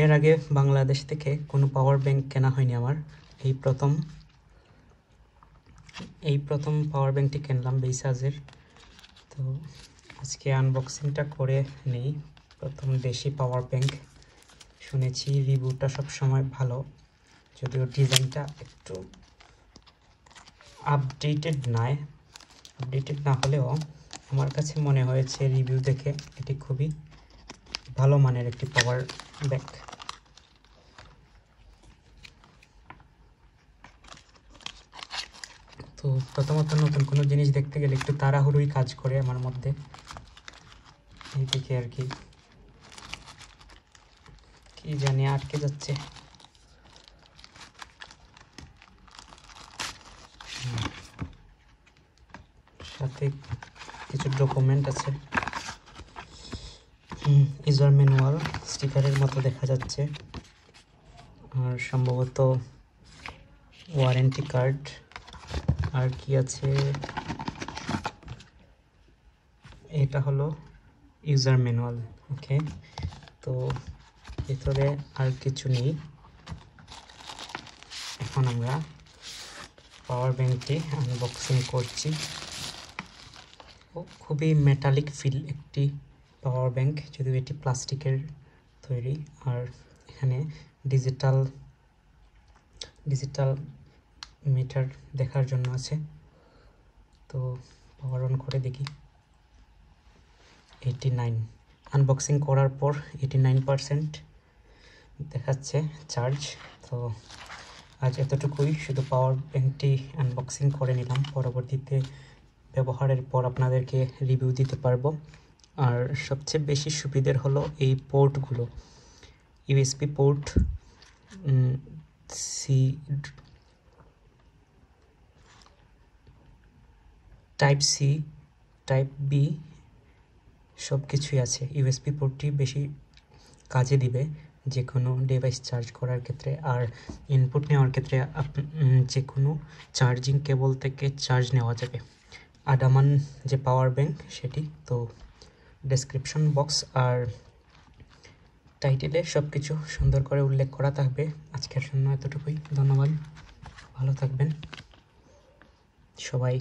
এর আগে বাংলাদেশ থেকে কোনো পাওয়ার ব্যাংক কেনা হয়নি আমার। এই প্রথম পাওয়ার ব্যাংকটি কিনলাম বেসাজের। তো আজকে আনবক্সিংটা করে নেই। প্রথম দেশি পাওয়ার ব্যাংক, শুনেছি রিভিউটা সব সময় ভালো, যদিও ডিজাইনটা একটু আপডেটেড না হলেও আমার কাছে মনে হয়েছে রিভিউ দেখে এটি খুবই ভালো মানের একটি পাওয়ার ব্যাংক। তো প্রথমত নতুন কোনো জিনিস দেখতে গেলে একটু তাড়াহুড়োই কাজ করে আমার মধ্যে, এইদিকে আর কি জানি আটকে যাচ্ছে। সাথে কিছু ডকুমেন্ট আছে, ইউজার ম্যানুয়াল স্টিকারের মতো দেখা যাচ্ছে, আর সম্ভবত ওয়ারেন্টি কার্ড। আর কি আছে, এটা হলো ইউজার ম্যানুয়াল। ওকে, তো ভিতরে আর কিছু নেই। এখন আমরা পাওয়ার ব্যাংকটি আনবক্সিং করছি। খুবই মেটালিক ফিল একটি পাওয়ার ব্যাংক, যদিও এটি প্লাস্টিকের তৈরি। আর এখানে ডিজিটাল মিটার দেখার জন্য আছে। তো পাওয়ার অন করে দেখি, 89। আনবক্সিং করার পর 89% দেখাচ্ছে চার্জ। তো আজ এতটুকুই, শুধু পাওয়ার ব্যাংকটি আনবক্সিং করে নিলাম। পরবর্তীতে ব্যবহারের পর আপনাদেরকে রিভিউ দিতে পারবো। আর সবচেয়ে বেশি সুবিধার হলো এই পোর্টগুলো, USB port, type C, type B, সব কিছুই আছে। ইউএসবি পোর্টটি বেশি কাজে দিবে যে কোনো ডিভাইস চার্জ করার ক্ষেত্রে। আর ইনপুট নেওয়ার ক্ষেত্রে যে কোনো চার্জিং কেবল থেকে চার্জ নেওয়া যাবে। আদামান যে পাওয়ার ব্যাংক সেটি। তো ডেসক্রিপশন বক্স আর টাইটেলে সব কিছু সুন্দর করে উল্লেখ করা থাকবে। আজকের জন্য এতটুকুই, ধন্যবাদ, ভালো থাকবেন সবাই।